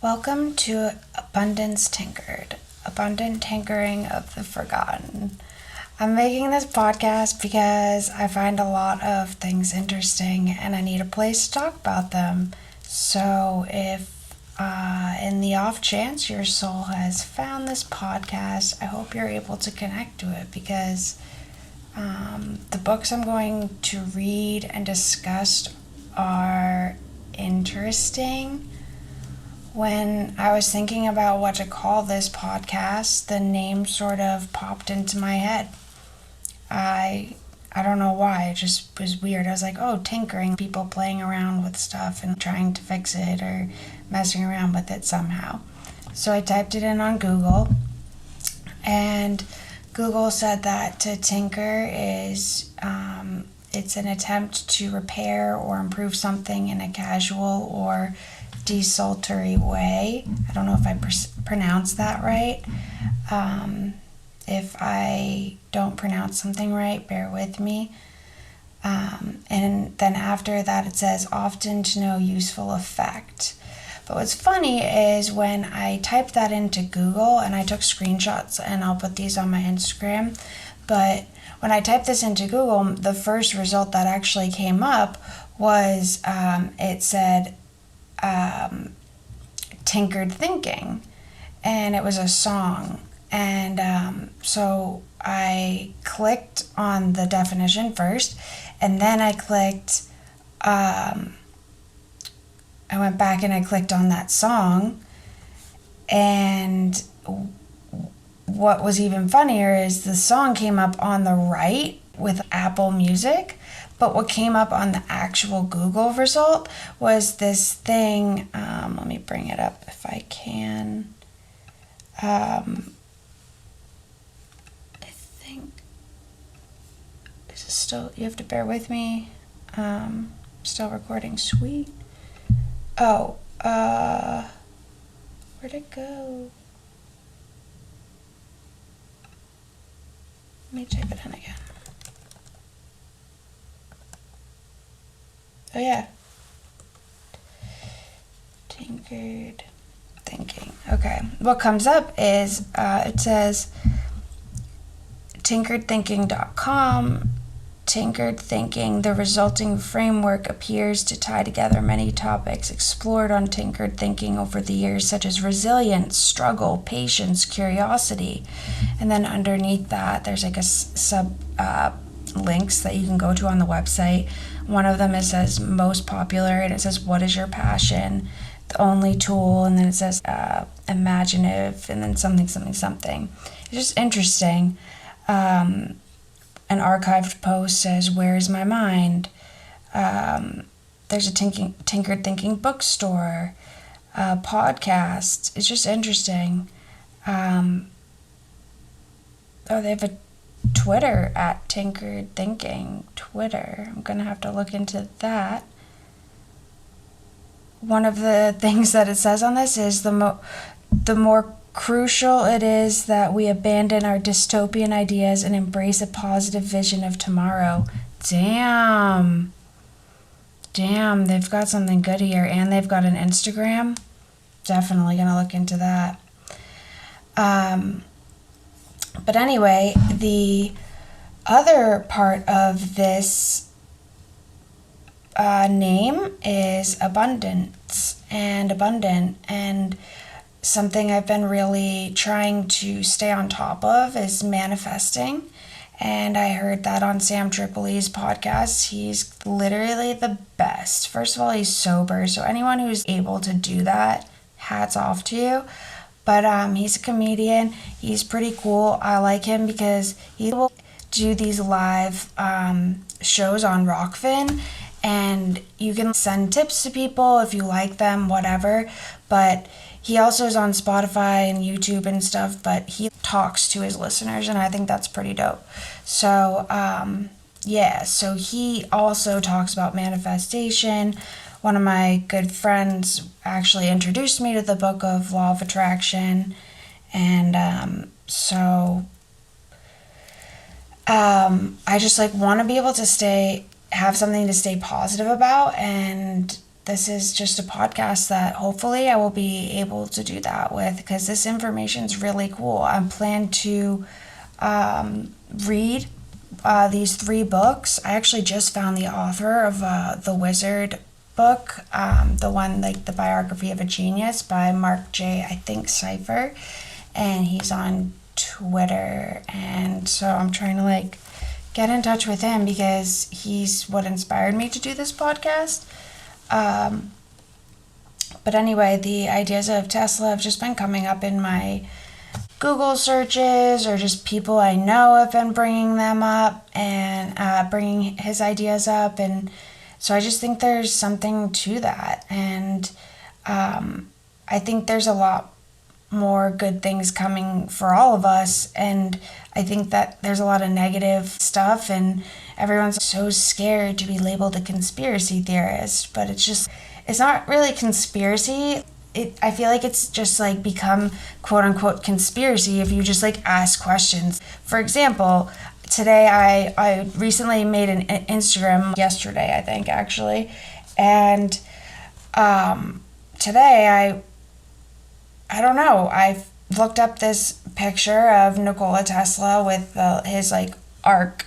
Welcome to Abundance Tinkered, Abundant Tinkering of the Forgotten. I'm making this podcast because I find a lot of things interesting and I need a place to talk about them. So if in the off chance your soul has found this podcast, I hope you're able to connect to it because the books I'm going to read and discuss are interesting. When I was thinking about what to call this podcast, the name sort of popped into my head. I don't know why, it just was weird. I was like, oh, tinkering, people playing around with stuff and trying to fix it or messing around with it somehow. So I typed it in on Google, and Google said that to tinker is it's an attempt to repair or improve something in a casual or desultory way. I don't know if I pronounced that right. If I don't pronounce something right, bear with me. And then after that it says often to no useful effect. But what's funny is when I typed that into Google, and I took screenshots and I'll put these on my Instagram, but when I typed this into Google, the first result that actually came up was it said Tinkered Thinking, and it was a song. And so I clicked on the definition first, and then I clicked, I went back and I clicked on that song, and what was even funnier is the song came up on the right with Apple Music, but what came up on the actual Google result was this thing, let me bring it up if I can. I think, is it still, you have to bear with me, still recording, sweet. Oh, where'd it go? Let me type it in again. Oh yeah. Tinkered Thinking. Okay. What comes up is it says tinkeredthinking.com. Tinkered Thinking, the resulting framework appears to tie together many topics explored on Tinkered Thinking over the years, such as resilience, struggle, patience, curiosity. And then underneath that, there's like a sub links that you can go to on the website. One of them, it says most popular, and it says what is your passion, the only tool, and then it says imaginative, and then something. It's just interesting. An archived post says where is my mind. There's a Tinkered Thinking bookstore, podcast. It's just interesting. Oh, they have a Twitter at Tinkered Thinking. Twitter. I'm gonna have to look into that. One of the things that it says on this is the more crucial it is that we abandon our dystopian ideas and embrace a positive vision of tomorrow. Damn, they've got something good here, and they've got an Instagram. Definitely gonna look into that. But anyway, the other part of this name is abundance and abundant, and something I've been really trying to stay on top of is manifesting. And I heard that on Sam Tripoli's podcast. He's literally the best. First of all, he's sober, so anyone who's able to do that, hats off to you. But he's a comedian. He's pretty cool. I like him because he will do these live shows on Rockfin, and you can send tips to people if you like them, whatever. But he also is on Spotify and YouTube and stuff, but he talks to his listeners, and I think that's pretty dope. So, so he also talks about manifestation. One of my good friends actually introduced me to the book of Law of Attraction, and I just want to be able to have something to stay positive about, and this is just a podcast that hopefully I will be able to do that with, because this information is really cool. I plan to read these 3 books. I actually just found the author of The Wizard book, the one, like the biography of a genius by Mark J. I think Cypher, and he's on Twitter, and so I'm trying to like get in touch with him because he's what inspired me to do this podcast. But anyway, the ideas of Tesla have just been coming up in my Google searches, or just people I know have been bringing them up and bringing his ideas up. And so I just think there's something to that. And I think there's a lot more good things coming for all of us. And I think that there's a lot of negative stuff, and everyone's so scared to be labeled a conspiracy theorist. But it's not really conspiracy. I feel like it's just like become quote unquote conspiracy if you just like ask questions. For example, today I recently made an Instagram, yesterday I think actually, and today I don't know, I looked up this picture of Nikola Tesla with his like arc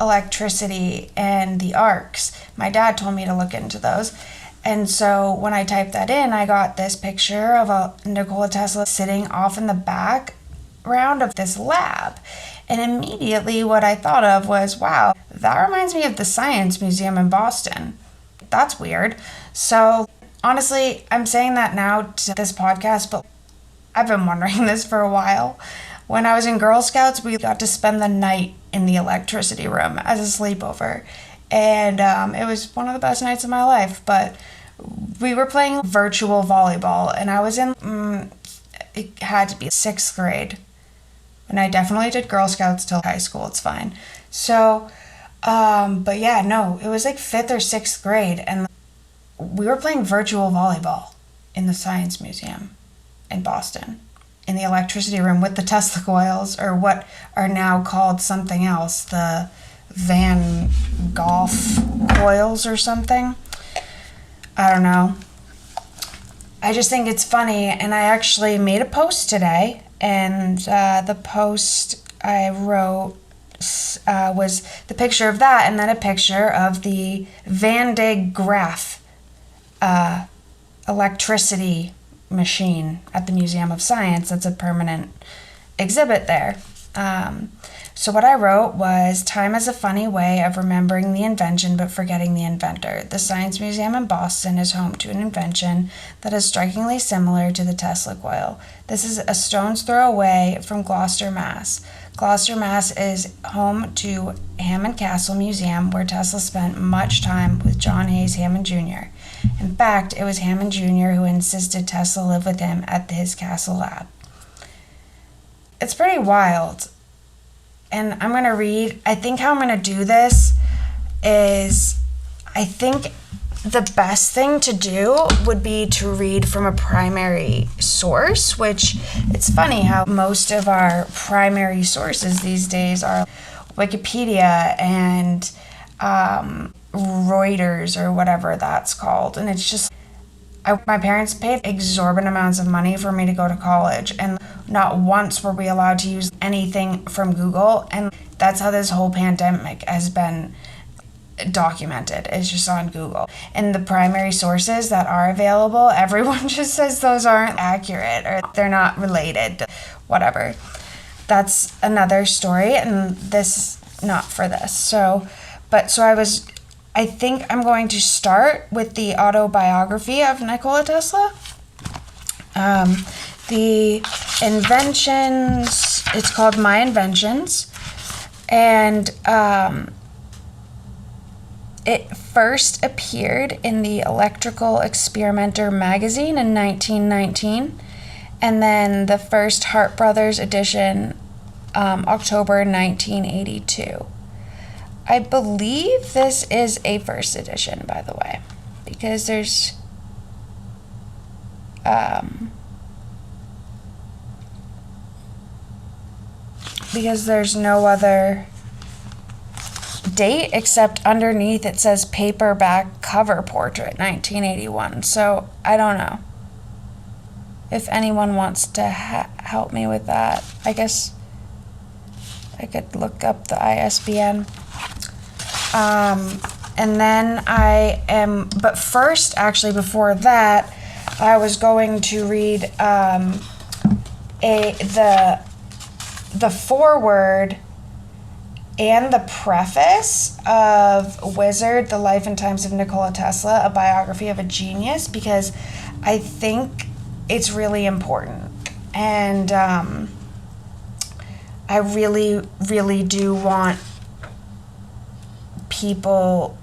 electricity and the arcs. My dad told me to look into those. And so when I typed that in, I got this picture of a Nikola Tesla sitting off in the background of this lab. And immediately what I thought of was, wow, that reminds me of the Science Museum in Boston. That's weird. So honestly, I'm saying that now to this podcast, but I've been wondering this for a while. When I was in Girl Scouts, we got to spend the night in the electricity room as a sleepover. And it was one of the best nights of my life. But we were playing virtual volleyball, and I was in, it had to be 6th grade. And I definitely did Girl Scouts till high school, it's fine. So, but yeah, no, it was like 5th or 6th grade, and we were playing virtual volleyball in the Science Museum in Boston, in the electricity room with the Tesla coils, or what are now called something else, the Van Gogh coils or something. I don't know. I just think it's funny, and I actually made a post today, and the post I wrote was the picture of that, and then a picture of the Van de Graaff electricity machine at the Museum of Science. That's a permanent exhibit there. So what I wrote was, time is a funny way of remembering the invention but forgetting the inventor. The Science Museum in Boston is home to an invention that is strikingly similar to the Tesla coil. This is a stone's throw away from Gloucester, Mass. Gloucester, Mass is home to Hammond Castle Museum, where Tesla spent much time with John Hayes Hammond Jr. In fact, it was Hammond Jr. who insisted Tesla live with him at his castle lab. It's pretty wild. And I'm going to read, I think how I'm going to do this is, I think the best thing to do would be to read from a primary source, which it's funny how most of our primary sources these days are Wikipedia and Reuters or whatever that's called. And it's just, my parents paid exorbitant amounts of money for me to go to college, and not once were we allowed to use anything from Google. And that's how this whole pandemic has been documented. It's just on Google. And the primary sources that are available, everyone just says those aren't accurate or they're not related, whatever. That's another story, and this, not for this. So I think I'm going to start with the autobiography of Nikola Tesla. The inventions, it's called My Inventions, and it first appeared in the Electrical Experimenter magazine in 1919, and then the first Hart Brothers edition, October 1982. I believe this is a first edition, by the way, because there's no other date, except underneath it says paperback cover portrait, 1981. So I don't know. If anyone wants to help me with that, I guess I could look up the ISBN. And then but first, actually, before that, I was going to read the foreword and the preface of Wizard, The Life and Times of Nikola Tesla, a biography of a genius, because I think it's really important. And I really, really do want people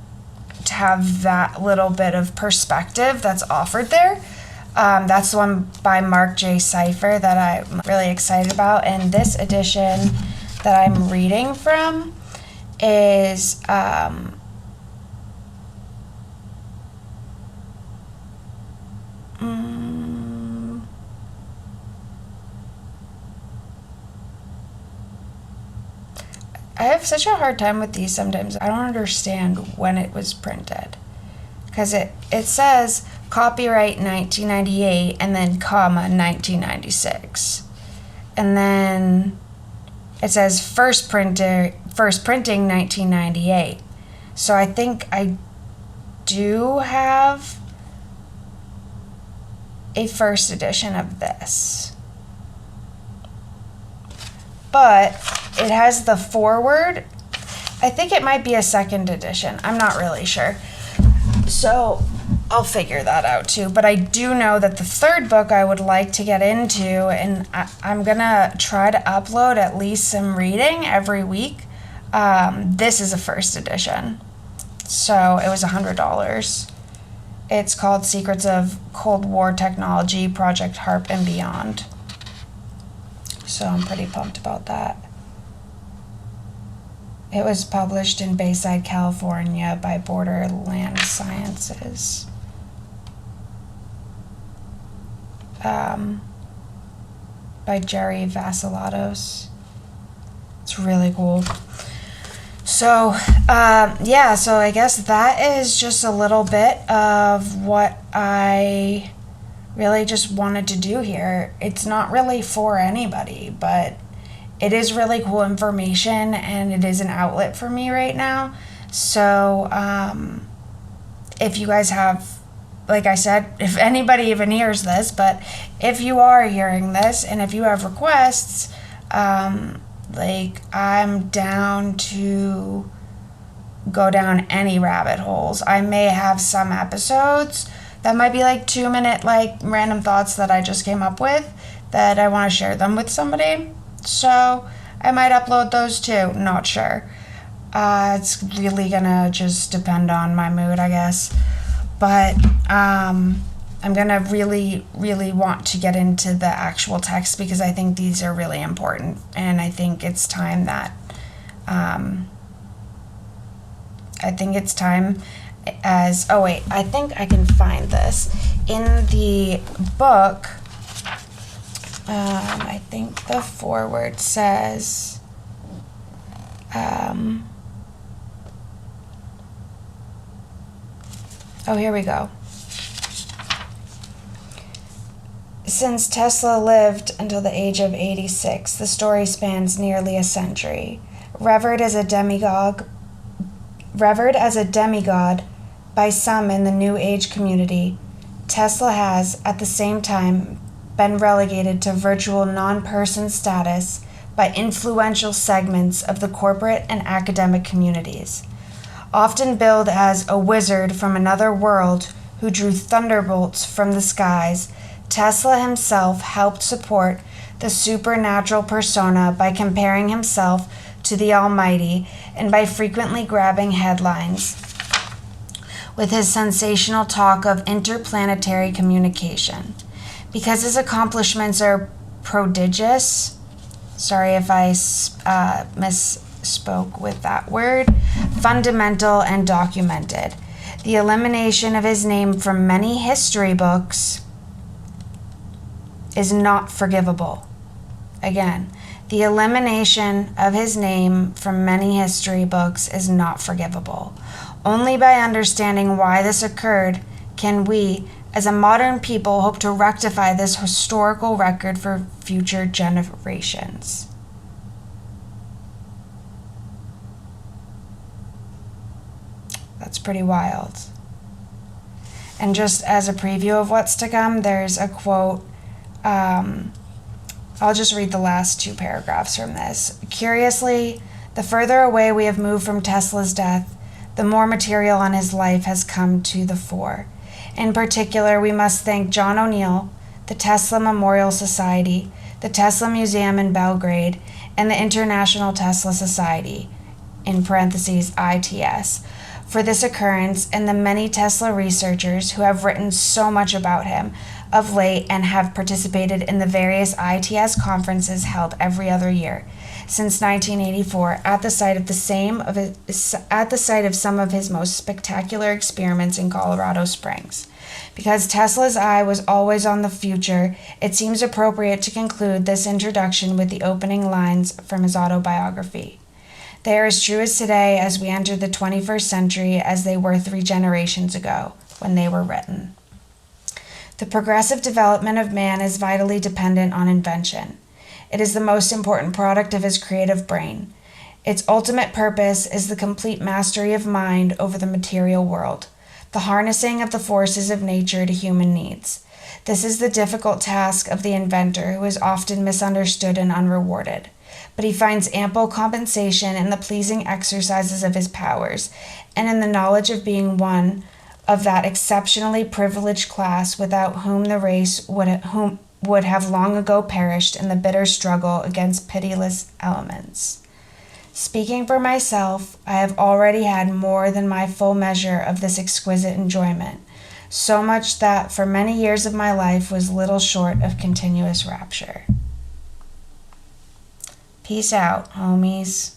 to have that little bit of perspective that's offered there. That's the one by Mark J. Cypher that I'm really excited about. And this edition that I'm reading from is I have such a hard time with these sometimes. I don't understand when it was printed. Because it says copyright 1998 and then comma 1996. And then it says first printing 1998. So I think I do have a first edition of this. But it has the foreword. I think it might be a second edition. I'm not really sure. So I'll figure that out too. But I do know that the third book I would like to get into, and I'm going to try to upload at least some reading every week. This is a first edition. So it was $100. It's called Secrets of Cold War Technology, Project HARP and Beyond. So I'm pretty pumped about that. It was published in Bayside, California by Borderland Sciences. By Jerry Vassilatos. It's really cool. So, so I guess that is just a little bit of what I really just wanted to do here. It's not really for anybody, but it is really cool information, and it is an outlet for me right now. So, if you guys have, like I said, if anybody even hears this, but if you are hearing this, and if you have requests, I'm down to go down any rabbit holes. I may have some episodes that might be 2-minute, random thoughts that I just came up with that I want to share them with somebody. So I might upload those too. Not sure. It's really gonna just depend on my mood, I guess. But I'm gonna really, really want to get into the actual text because I think these are really important, and I think it's time that I think I can find this in the book. I think the foreword says, here we go. Since Tesla lived until the age of 86, the story spans nearly a century. Revered as a demigod by some in the New Age community, Tesla has, at the same time, been relegated to virtual non-person status by influential segments of the corporate and academic communities. Often billed as a wizard from another world who drew thunderbolts from the skies, Tesla himself helped support the supernatural persona by comparing himself to the Almighty and by frequently grabbing headlines with his sensational talk of interplanetary communication. Because his accomplishments are prodigious, sorry if I misspoke with that word, fundamental and documented. The elimination of his name from many history books is not forgivable. Again, The elimination of his name from many history books is not forgivable. Only by understanding why this occurred can we, as a modern people, hope to rectify this historical record for future generations. That's pretty wild. And just as a preview of what's to come, there's a quote. I'll just read the last 2 paragraphs from this. Curiously, the further away we have moved from Tesla's death, the more material on his life has come to the fore. In particular, we must thank John O'Neill, the Tesla Memorial Society, the Tesla Museum in Belgrade, and the International Tesla Society, in parentheses ITS, for this occurrence, and the many Tesla researchers who have written so much about him of late and have participated in the various ITS conferences held every other year since 1984 at the site of some of his most spectacular experiments in Colorado Springs. Because Tesla's eye was always on the future, it seems appropriate to conclude this introduction with the opening lines from his autobiography. They are as true as today as we enter the 21st century as they were 3 generations ago when they were written. The progressive development of man is vitally dependent on invention. It is the most important product of his creative brain. Its ultimate purpose is the complete mastery of mind over the material world, the harnessing of the forces of nature to human needs. This is the difficult task of the inventor, who is often misunderstood and unrewarded. But he finds ample compensation in the pleasing exercises of his powers, and in the knowledge of being one of that exceptionally privileged class without whom the race would have long ago perished in the bitter struggle against pitiless elements. Speaking for myself, I have already had more than my full measure of this exquisite enjoyment, so much that for many years of my life was little short of continuous rapture. Peace out, homies.